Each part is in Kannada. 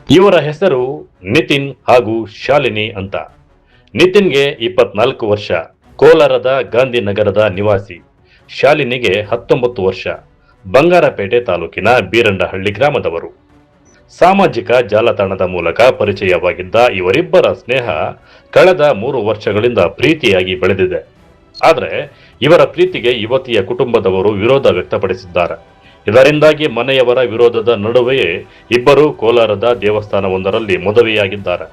ಇವರ ಹೆಸರು ನಿತಿನ್ ಹಾಗೂ ಶಾಲಿನಿ ಅಂತ. ನಿತಿನ್ಗೆ 24 ವರ್ಷ, ಕೋಲಾರದ ಗಾಂಧಿನಗರದ ನಿವಾಸಿ. ಶಾಲಿನಿಗೆ 19 ವರ್ಷ, ಬಂಗಾರಪೇಟೆ ತಾಲೂಕಿನ ಬೀರಂಡಹಳ್ಳಿ ಗ್ರಾಮದವರು. ಸಾಮಾಜಿಕ ಜಾಲತಾಣದ ಮೂಲಕ ಪರಿಚಯವಾಗಿದ್ದ ಇವರಿಬ್ಬರ ಸ್ನೇಹ ಕಳೆದ 3 ವರ್ಷಗಳಿಂದ ಪ್ರೀತಿಯಾಗಿ ಬೆಳೆದಿದೆ. ಆದರೆ ಇವರ ಪ್ರೀತಿಗೆ ಯುವತಿಯ ಕುಟುಂಬದವರು ವಿರೋಧ ವ್ಯಕ್ತಪಡಿಸಿದ್ದಾರೆ. ಇದರಿಂದಾಗಿ ಮನೆಯವರ ವಿರೋಧದ ನಡುವೆಯೇ ಇಬ್ಬರು ಕೋಲಾರದ ದೇವಸ್ಥಾನವೊಂದರಲ್ಲಿ ಮದುವೆಯಾಗಿದ್ದಾರೆ.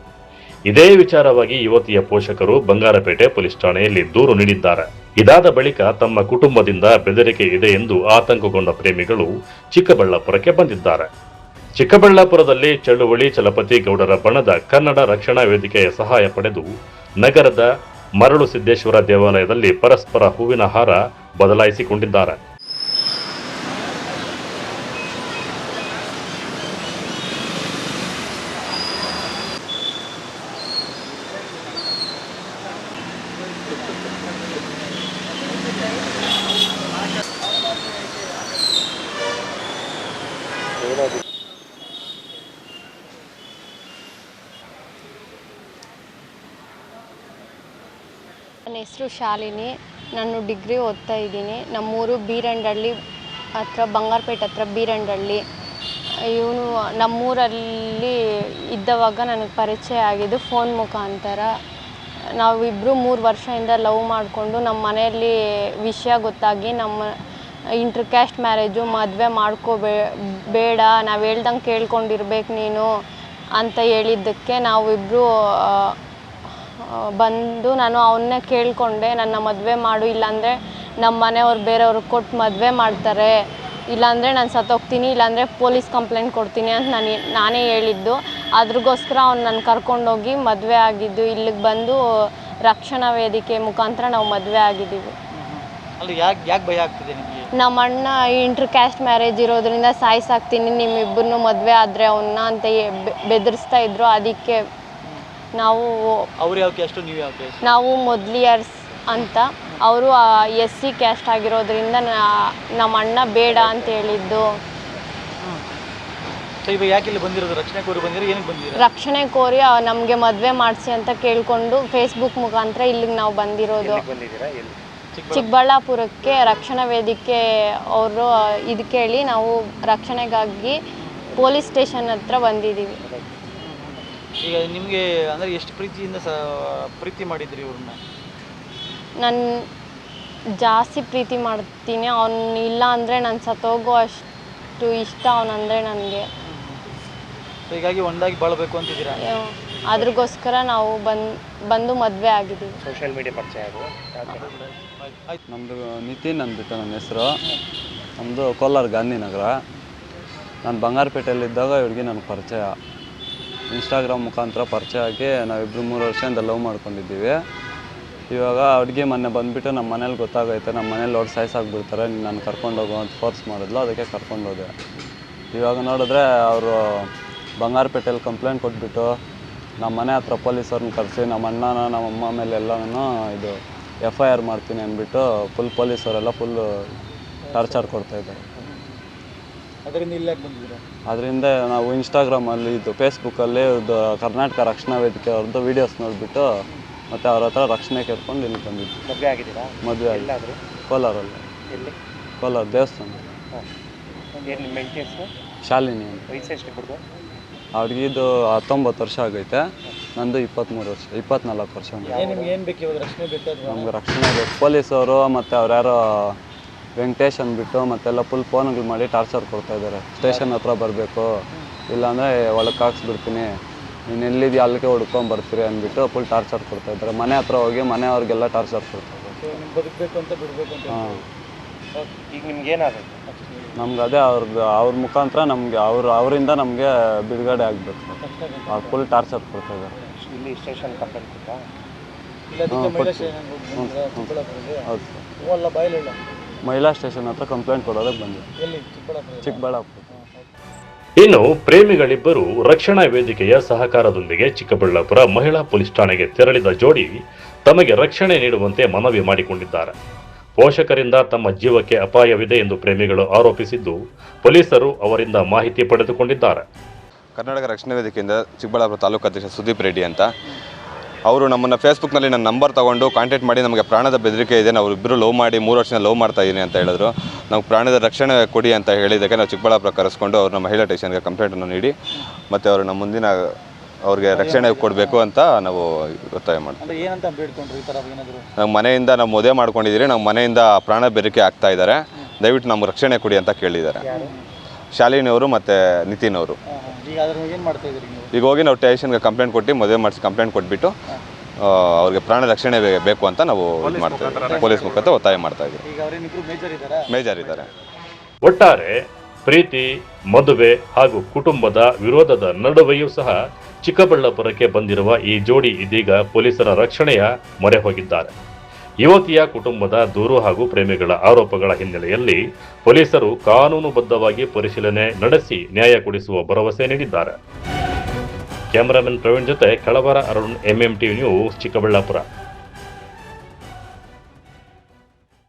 ಇದೇ ವಿಚಾರವಾಗಿ ಯುವತಿಯ ಪೋಷಕರು ಬಂಗಾರಪೇಟೆ ಪೊಲೀಸ್ ಠಾಣೆಯಲ್ಲಿ ದೂರು ನೀಡಿದ್ದಾರೆ. ಇದಾದ ಬಳಿಕ ತಮ್ಮ ಕುಟುಂಬದಿಂದ ಬೆದರಿಕೆ ಇದೆ ಎಂದು ಆತಂಕಗೊಂಡ ಪ್ರೇಮಿಗಳು ಚಿಕ್ಕಬಳ್ಳಾಪುರಕ್ಕೆ ಬಂದಿದ್ದಾರೆ. ಚಿಕ್ಕಬಳ್ಳಾಪುರದಲ್ಲಿ ಚಳುವಳಿ ಚಲಪತಿ ಗೌಡರ ಬಣದ ಕನ್ನಡ ರಕ್ಷಣಾ ವೇದಿಕೆಯ ಸಹಾಯ ಪಡೆದು ನಗರದ ಮರಳು ಸಿದ್ದೇಶ್ವರ ದೇವಾಲಯದಲ್ಲಿ ಪರಸ್ಪರ ಹೂವಿನ ಹಾರ ಬದಲಾಯಿಸಿಕೊಂಡಿದ್ದಾರೆ. ನನ್ನ ಹೆಸರು ಶಾಲಿನಿ. ನಾನು ಡಿಗ್ರಿ ಓದ್ತಾ ಇದ್ದೀನಿ. ನಮ್ಮೂರು ಬೀರಂಡಹಳ್ಳಿ ಹತ್ರ, ಬಂಗಾರಪೇಟೆ ಹತ್ರ ಬೀರಂಡಹಳ್ಳಿ. ಇವನು ನಮ್ಮೂರಲ್ಲಿ ಇದ್ದವಾಗ ನನಗೆ ಪರಿಚಯ ಆಗಿದ್ದು ಫೋನ್ ಮುಖಾಂತರ. ನಾವಿಬ್ಬರು 3 ವರ್ಷದಿಂದ ಲವ್ ಮಾಡಿಕೊಂಡು ನಮ್ಮ ಮನೆಯಲ್ಲಿ ವಿಷಯ ಗೊತ್ತಾಗಿ ನಮ್ಮ ಇಂಟರ್ ಕ್ಯಾಸ್ಟ್ ಮ್ಯಾರೇಜು, ಮದುವೆ ಬೇಡ, ನಾವು ಹೇಳ್ದಂಗೆ ಕೇಳ್ಕೊಂಡಿರ್ಬೇಕು ನೀನು ಅಂತ ಹೇಳಿದ್ದಕ್ಕೆ ನಾವಿಬ್ಬರು ಬಂದು ನಾನು ಅವನ್ನೇ ಕೇಳಿಕೊಂಡೆ, ನನ್ನ ಮದುವೆ ಮಾಡು, ಇಲ್ಲಾಂದರೆ ನಮ್ಮ ಮನೆಯವ್ರು ಬೇರೆಯವ್ರಿಗೆ ಕೊಟ್ಟು ಮದುವೆ ಮಾಡ್ತಾರೆ, ಇಲ್ಲಾಂದರೆ ನಾನು ಸತ್ತೋಗ್ತೀನಿ, ಇಲ್ಲಾಂದರೆ ಪೊಲೀಸ್ ಕಂಪ್ಲೇಂಟ್ ಕೊಡ್ತೀನಿ ಅಂತ ನಾನೇ ಹೇಳಿದ್ದು. ಅದ್ರಗೋಸ್ಕರ ಅವ್ನು ನನ್ನ ಕರ್ಕೊಂಡೋಗಿ ಮದುವೆ ಆಗಿದ್ದು. ಇಲ್ಲಿಗೆ ಬಂದು ರಕ್ಷಣಾ ವೇದಿಕೆ ಮುಖಾಂತರ ನಾವು ಮದುವೆ ಆಗಿದ್ದೀವಿ. ಯಾಕೆ ಭಯ ಆಗ್ತಿದೆ ನಿಮಗೆ? ನಮ್ಮ ಅಣ್ಣ ಇಂಟರ್ ಕ್ಯಾಸ್ಟ್ ಮ್ಯಾರೇಜ್ ಇರೋದ್ರಿಂದ ಸಾಯಿಸಾಕ್ತೀನಿ ನಿಮ್ಮಿಬ್ಬರನ್ನು ಮದುವೆ ಆದರೆ ಅವನ್ನ ಅಂತ ಬೆದರಿಸ್ತಾ ಇದ್ರು. ಅದಕ್ಕೆ ನಾವು ನಾವು ಮೊದಲಿಯರ್ಸ್ ಅಂತ, ಅವರು SC ಕ್ಯಾಸ್ಟ್ ಆಗಿರೋದ್ರಿಂದ ನಮ್ಮ ಅಣ್ಣ ಬೇಡ ಅಂತ ಹೇಳಿದ್ದು. ರಕ್ಷಣೆ ಕೋರಿ ನಮಗೆ ಮದುವೆ ಮಾಡಿಸಿ ಅಂತ ಕೇಳಿಕೊಂಡು ಫೇಸ್ಬುಕ್ ಮುಖಾಂತರ ಇಲ್ಲಿಗೆ ನಾವು ಬಂದಿರೋದು. ಚಿಕ್ಕಬಳ್ಳಾಪುರಕ್ಕೆ ರಕ್ಷಣಾ ವೇದಿಕೆ ಅವರು ಇದು ಕೇಳಿ ನಾವು ರಕ್ಷಣೆಗಾಗಿ ಪೊಲೀಸ್ ಸ್ಟೇಷನ್ ಹತ್ರ ಬಂದಿದ್ದೀವಿ. ಈಗ ನಿಮಗೆ ಅಂದರೆ ಎಷ್ಟು ಪ್ರೀತಿಯಿಂದ ಪ್ರೀತಿ ಮಾಡಿದ್ರಿ ಇವ್ರನ್ನ? ನಾನು ಜಾಸ್ತಿ ಪ್ರೀತಿ ಮಾಡ್ತೀನಿ. ಅವನು ಇಲ್ಲ ಅಂದರೆ ನಾನು ಸತ್ತೋಗೋ ಅಷ್ಟು ಇಷ್ಟ ಅವನಂದರೆ ನನಗೆ. ಹೀಗಾಗಿ ಒಂದಾಗಿ ಬಾಳಬೇಕು ಅಂತಿದ್ದೀರಾ? ಅದ್ರಗೋಸ್ಕರ ನಾವು ಬಂದು ಮದುವೆ ಆಗಿದ್ದೀವಿ. ಸೋಷಿಯಲ್ ಮೀಡಿಯಾ ಪರಿಚಯ ಅದು? ನಮ್ಮದು ನಿತಿನ್ ಅಂದ್ಬಿಟ್ಟು ನನ್ನ ಹೆಸರು. ನಮ್ಮದು ಕೋಲಾರ ಗಾಂಧಿನಗರ. ನಾನು ಬಂಗಾರಪೇಟೆಯಲ್ಲಿದ್ದಾಗ ಇವ್ರಿಗೆ ನನಗೆ ಪರಿಚಯ, ಇನ್ಸ್ಟಾಗ್ರಾಮ್ ಮುಖಾಂತರ ಪರಿಚಯ ಆಗಿ ನಾವಿಬ್ಬರು 3 ವರ್ಷದಿಂದ ಲವ್ ಮಾಡ್ಕೊಂಡಿದ್ದೀವಿ. ಇವಾಗ ಅವ್ರಿಗೆ ಮೊನ್ನೆ ಬಂದುಬಿಟ್ಟು ನಮ್ಮ ಮನೇಲಿ ಗೊತ್ತಾಗೈತೆ, ನಮ್ಮ ಮನೇಲಿ ಅವ್ರು ಸಾಯಿಸಾಕ್ಬಿಡ್ತಾರೆ, ನಾನು ಕರ್ಕೊಂಡೋಗು ಅಂತ ಫೋರ್ಸ್ ಮಾಡಿದ್ಲು. ಅದಕ್ಕೆ ಕರ್ಕೊಂಡೋದೆ. ಇವಾಗ ನೋಡಿದ್ರೆ ಅವರು ಬಂಗಾರಪೇಟೆಯಲ್ಲಿ ಕಂಪ್ಲೇಂಟ್ ಕೊಟ್ಬಿಟ್ಟು ನಮ್ಮ ಮನೆ ಹತ್ರ ಪೊಲೀಸವ್ರನ್ನ ಕರೆಸಿ ನಮ್ಮ ಅಣ್ಣನ ನಮ್ಮ ಅಮ್ಮ ಮೇಲೆ ಎಲ್ಲನೂ ಇದು FIR ಮಾಡ್ತೀನಿ ಅಂದ್ಬಿಟ್ಟು ಫುಲ್ ಪೊಲೀಸವರೆಲ್ಲ ಫುಲ್ಲು ಟಾರ್ಚರ್ ಕೊಡ್ತಾಯಿದ್ದಾರೆ. ಅದರಿಂದ ನಾವು ಇನ್ಸ್ಟಾಗ್ರಾಮಲ್ಲಿ ಇದು ಫೇಸ್ಬುಕ್ಕಲ್ಲಿ ಇದು ಕರ್ನಾಟಕ ರಕ್ಷಣಾ ವೇದಿಕೆ ಅವ್ರದ್ದು ವೀಡಿಯೋಸ್ ನೋಡಿಬಿಟ್ಟು ಮತ್ತು ಅವ್ರ ಹತ್ರ ರಕ್ಷಣೆ ಕೇಳ್ಕೊಂಡು ಇಲ್ಲಿ ಬಂದಿದ್ದು. ಮದುವೆ ಆಗಿದ್ದೀರಾ? ಮದುವೆ ಆಗಿ ಕೋಲಾರಲ್ಲಿ. ಎಲ್ಲಿ? ಕೋಲಾರ ದೇವಸ್ಥಾನ. ನಿಮ್ಮ ಹೆಸರು? ಶಾಲಿನಿ ಅಂತ. ವಯಸ್ಸು ಎಷ್ಟು ಕೊಡ್ದು? ಅವ್ರಿಗೆ ಇದು 19 ವರ್ಷ ಆಗೈತೆ. ನಂದು 23 ವರ್ಷ, 24 ವರ್ಷ. ಏನು ಬೇಕು ಇವಾಗ? ರಕ್ಷಣೆ ಬೇಕಾದ್ರೆ ನಮ್ಗೆ ರಕ್ಷಣೆ ಬೇಕು. ಪೊಲೀಸವರು ಮತ್ತು ಅವ್ರು ಯಾರೋ ವೆಂಕಟೇಶ್ ಅಂದ್ಬಿಟ್ಟು ಮತ್ತೆಲ್ಲ ಫುಲ್ ಫೋನ್ಗಳು ಮಾಡಿ ಟಾರ್ಚರ್ ಕೊಡ್ತಾಯಿದ್ದಾರೆ. ಸ್ಟೇಷನ್ ಹತ್ರ ಬರಬೇಕು, ಇಲ್ಲಾಂದರೆ ಒಳಕ್ಕೆ ಹಾಕ್ಸ್ಬಿಡ್ತೀನಿ, ನೀನು ಎಲ್ಲಿದೆಯಾ ಅಲ್ಲಿಗೆ ಹುಡ್ಕೊಂಬರ್ತೀರಿ ಅಂದ್ಬಿಟ್ಟು ಫುಲ್ ಟಾರ್ಚರ್ ಕೊಡ್ತಾಯಿದ್ದಾರೆ. ಮನೆ ಹತ್ರ ಹೋಗಿ ಮನೆಯವ್ರಿಗೆಲ್ಲ ಟಾರ್ಚರ್ ಕೊಡ್ತಾಯಿದ್ದಾರೆ. ಬದುಕಬೇಕು ಅಂತ ಬಿಡಬೇಕು ಅಂತ. ಹಾಂ. ಈಗ ನಿಮ್ಗೇನಾಗುತ್ತೆ? ನಮ್ಗೆ ಅದೇ ಅವ್ರ ಮುಖಾಂತರ ನಮಗೆ ಅವರಿಂದ ನಮಗೆ ಬಿಡುಗಡೆ ಆಗಬೇಕು. ಅವ್ರು ಫುಲ್ ಟಾರ್ಚರ್ ಕೊಡ್ತಾಯಿದ್ದಾರೆ. ಇಲ್ಲಿ ಸ್ಟೇಷನ್ ಕಂಪ್ಲೇಂಟ್ ಕೊಟ್ಟಾ? ಹೌದು ಸರ್. ಮಹಿಳಾ ಸ್ಟೇಷನ್ ಹತ್ರ ಕಂಪ್ಲೇಂಟ್ ಕೊಡೋದಕ್ಕೆ ಬಂದಿದೆ. ಚಿಕ್ಕಬಳ್ಳಾಪುರ. ಇನ್ನು ಪ್ರೇಮಿಗಳಿಬ್ಬರು ರಕ್ಷಣಾ ವೇದಿಕೆಯ ಸಹಕಾರದೊಂದಿಗೆ ಚಿಕ್ಕಬಳ್ಳಾಪುರ ಮಹಿಳಾ ಪೊಲೀಸ್ ಠಾಣೆಗೆ ತೆರಳಿದ ಜೋಡಿ ತಮಗೆ ರಕ್ಷಣೆ ನೀಡುವಂತೆ ಮನವಿ ಮಾಡಿಕೊಂಡಿದ್ದಾರೆ. ಪೋಷಕರಿಂದ ತಮ್ಮ ಜೀವಕ್ಕೆ ಅಪಾಯವಿದೆ ಎಂದು ಪ್ರೇಮಿಗಳು ಆರೋಪಿಸಿದ್ದು, ಪೊಲೀಸರು ಅವರಿಂದ ಮಾಹಿತಿ ಪಡೆದುಕೊಂಡಿದ್ದಾರೆ. ಕರ್ನಾಟಕ ರಕ್ಷಣಾ ವೇದಿಕೆಯಿಂದ ಚಿಕ್ಕಬಳ್ಳಾಪುರ ತಾಲೂಕು ಅಧ್ಯಕ್ಷ ಸುದೀಪ್ ರೆಡ್ಡಿ ಅಂತ. ಅವರು ನಮ್ಮನ್ನು ಫೇಸ್ಬುಕ್ನಲ್ಲಿ ನನ್ನ ನಂಬರ್ ತೊಗೊಂಡು ಕಾಂಟ್ಯಾಕ್ಟ್ ಮಾಡಿ ನಮಗೆ ಪ್ರಾಣದ ಬೆದರಿಕೆ ಇದೆ, ನಾವು ಇಬ್ಬರು ಲವ್ ಮಾಡಿ 3 ವರ್ಷದಿಂದ ಲವ್ ಮಾಡ್ತಾ ಇದ್ದೀನಿ ಅಂತ ಹೇಳಿದ್ರು. ನಾವು ಪ್ರಾಣದ ರಕ್ಷಣೆ ಕೊಡಿ ಅಂತ ಹೇಳಿದ್ದಕ್ಕೆ ನಾವು ಚಿಕ್ಕಬಳ್ಳಾಪುರ ಕರೆಸ್ಕೊಂಡು ಅವ್ರು ನಮ್ಮ ಮಹಿಳಾ ಸ್ಟೇಷನ್ಗೆ ಕಂಪ್ಲೇಂಟನ್ನು ನೀಡಿ ಮತ್ತು ಅವರು ನಮ್ಮ ಮುಂದಿನ ಅವ್ರಿಗೆ ರಕ್ಷಣೆ ಕೊಡಬೇಕು ಅಂತ ನಾವು ಒತ್ತಾಯ ಮಾಡ್ತೀವಿ. ಏನಂತ ಬೇಡ್ಕೊಂಡ್ರು ಈ ಥರ ಏನಾದರೂ? ನಮ್ಮ ಮನೆಯಿಂದ ನಾವು ಮದುವೆ ಮಾಡ್ಕೊಂಡಿದ್ದೀರಿ, ನಮ್ಮ ಮನೆಯಿಂದ ಪ್ರಾಣ ಬೆದರಿಕೆ ಆಗ್ತಾ ಇದ್ದಾರೆ, ದಯವಿಟ್ಟು ನಮ್ಗೆ ರಕ್ಷಣೆ ಕೊಡಿ ಅಂತ ಕೇಳಿದ್ದಾರೆ. ಶಾಲಿನಿ ಅವರು ಮತ್ತು ನಿತಿನ್ ಅವರು. ಈಗ ಅದ್ರ ಏನು ಮಾಡ್ತಾ ಇದ್ದೀರಿ ನೀವು? ಈಗ ಹೋಗಿ ನಾವು ಸ್ಟೇಷನ್ಗೆ ಕಂಪ್ಲೇಂಟ್ ಕೊಟ್ಟು ಮದುವೆ ಮಾಡಿಸಿ ಕಂಪ್ಲೇಂಟ್ ಕೊಟ್ಬಿಟ್ಟು ಅವ್ರಿಗೆ ಪ್ರಾಣ ರಕ್ಷಣೆ ಬೇಕು ಅಂತ ನಾವು ಇದು ಮಾಡ್ತಾ ಇದ್ದೀವಿ. ಪೊಲೀಸ್ ಮುಖಾಂತರ ಒತ್ತಾಯ ಮಾಡ್ತಾ ಇದ್ದೀವಿ. ಈಗ ಅವರೇನಿಬ್ರು ಮೇಜರ್ ಇದ್ದಾರೆ. ಒಟ್ಟಾರೆ ಪ್ರೀತಿ, ಮದುವೆ ಹಾಗೂ ಕುಟುಂಬದ ವಿರೋಧದ ನಡುವೆಯೂ ಸಹ ಚಿಕ್ಕಬಳ್ಳಾಪುರಕ್ಕೆ ಬಂದಿರುವ ಈ ಜೋಡಿ ಇದೀಗ ಪೊಲೀಸರ ರಕ್ಷಣೆಯ ಮೊರೆ ಹೋಗಿದ್ದಾರೆ. ಯುವತಿಯ ಕುಟುಂಬದ ದೂರು ಹಾಗೂ ಪ್ರೇಮಿಗಳ ಆರೋಪಗಳ ಹಿನ್ನೆಲೆಯಲ್ಲಿ ಪೊಲೀಸರು ಕಾನೂನುಬದ್ಧವಾಗಿ ಪರಿಶೀಲನೆ ನಡೆಸಿ ನ್ಯಾಯ ಕೊಡಿಸುವ ಭರವಸೆ ನೀಡಿದ್ದಾರೆ. ಕ್ಯಾಮರಾಮನ್ ಪ್ರವೀಣ್ ಜೊತೆ ಕಳವರ ಅರುಣ್, MMTV ನ್ಯೂಸ್, ಚಿಕ್ಕಬಳ್ಳಾಪುರ.